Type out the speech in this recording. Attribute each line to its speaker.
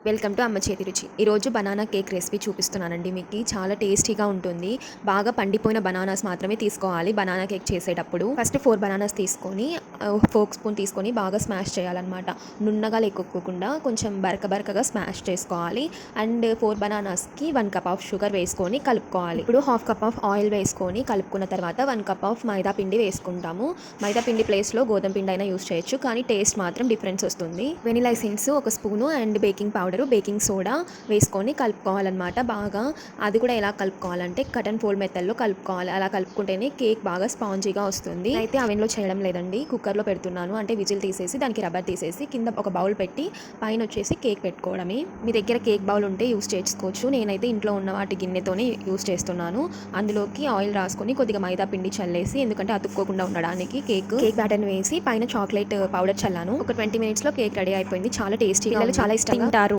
Speaker 1: Welcome to అమ్మ చేతి రుచి. ఈరోజు బనానా కేక్ రెసిపీ చూపిస్తున్నానండి. మీకు చాలా టేస్టీగా ఉంటుంది. బాగా పండిపోయిన బనానాస్ మాత్రమే తీసుకోవాలి బనానా కేక్ చేసేటప్పుడు. ఫస్ట్ 4 బనానాస్ తీసుకొని ఫోర్క్ స్పూన్ తీసుకొని బాగా స్మాష్ చేయాలన్నమాట. నున్నగా లేకోకుండా కొంచెం బరకగా స్మాష్ చేసుకోవాలి. అండ్ 4 బనానాస్కి 1 కప్ ఆఫ్ షుగర్ వేసుకొని కలుపుకోవాలి. ఇప్పుడు హాఫ్ కప్ ఆఫ్ ఆయిల్ వేసుకొని కలుపుకున్న తర్వాత 1 కప్ ఆఫ్ మైదా పిండి వేసుకుంటాము. మైదా పిండి ప్లేస్లో గోధుమ పిండి అయినా యూస్ చేయొచ్చు, కానీ టేస్ట్ మాత్రం డిఫరెన్స్ వస్తుంది. Vanilla essence 1 spoon and baking powder, baking soda వేసుకొని కలుపుకోవాలన్నమాట. బాగా అది కూడా ఎలా కలుపుకోవాలంటే కట్ అండ్ ఫోల్డ్ మెథడ్లో కలుపుకోవాలి. అలా కలుపుకుంటేనే కేక్ బాగా స్పాంజీగా వస్తుంది. అయితే అవెన్లో చేయడం లేదండి, కుక్కర్లో పెడుతున్నాను. అంటే విజిల్ తీసేసి దానికి రబ్బర్ తీసేసి కింద ఒక బౌల్ పెట్టి పైన వచ్చేసి కేక్ పెట్టుకోవడమే. మీ దగ్గర కేక్ బౌల్ ఉంటే యూస్ చేసుకోవచ్చు. నేనైతే ఇంట్లో ఉన్న వాటి గిన్నెతోనే యూస్ చేస్తున్నాను. అందులోకి ఆయిల్ రాసుకొని కొద్దిగా మైదా పిండి చల్లేసి, ఎందుకంటే అతుక్కోకుండా ఉండడానికి కేక్ బ్యాటర్ని వేసి పైన చాక్లెట్ పౌడర్ చల్లాను. ఒక 20 మినిట్స్లో కేక్ రెడీ అయిపోయింది. చాలా టేస్టీగా, చాలా ఇష్టంగా తింటారు.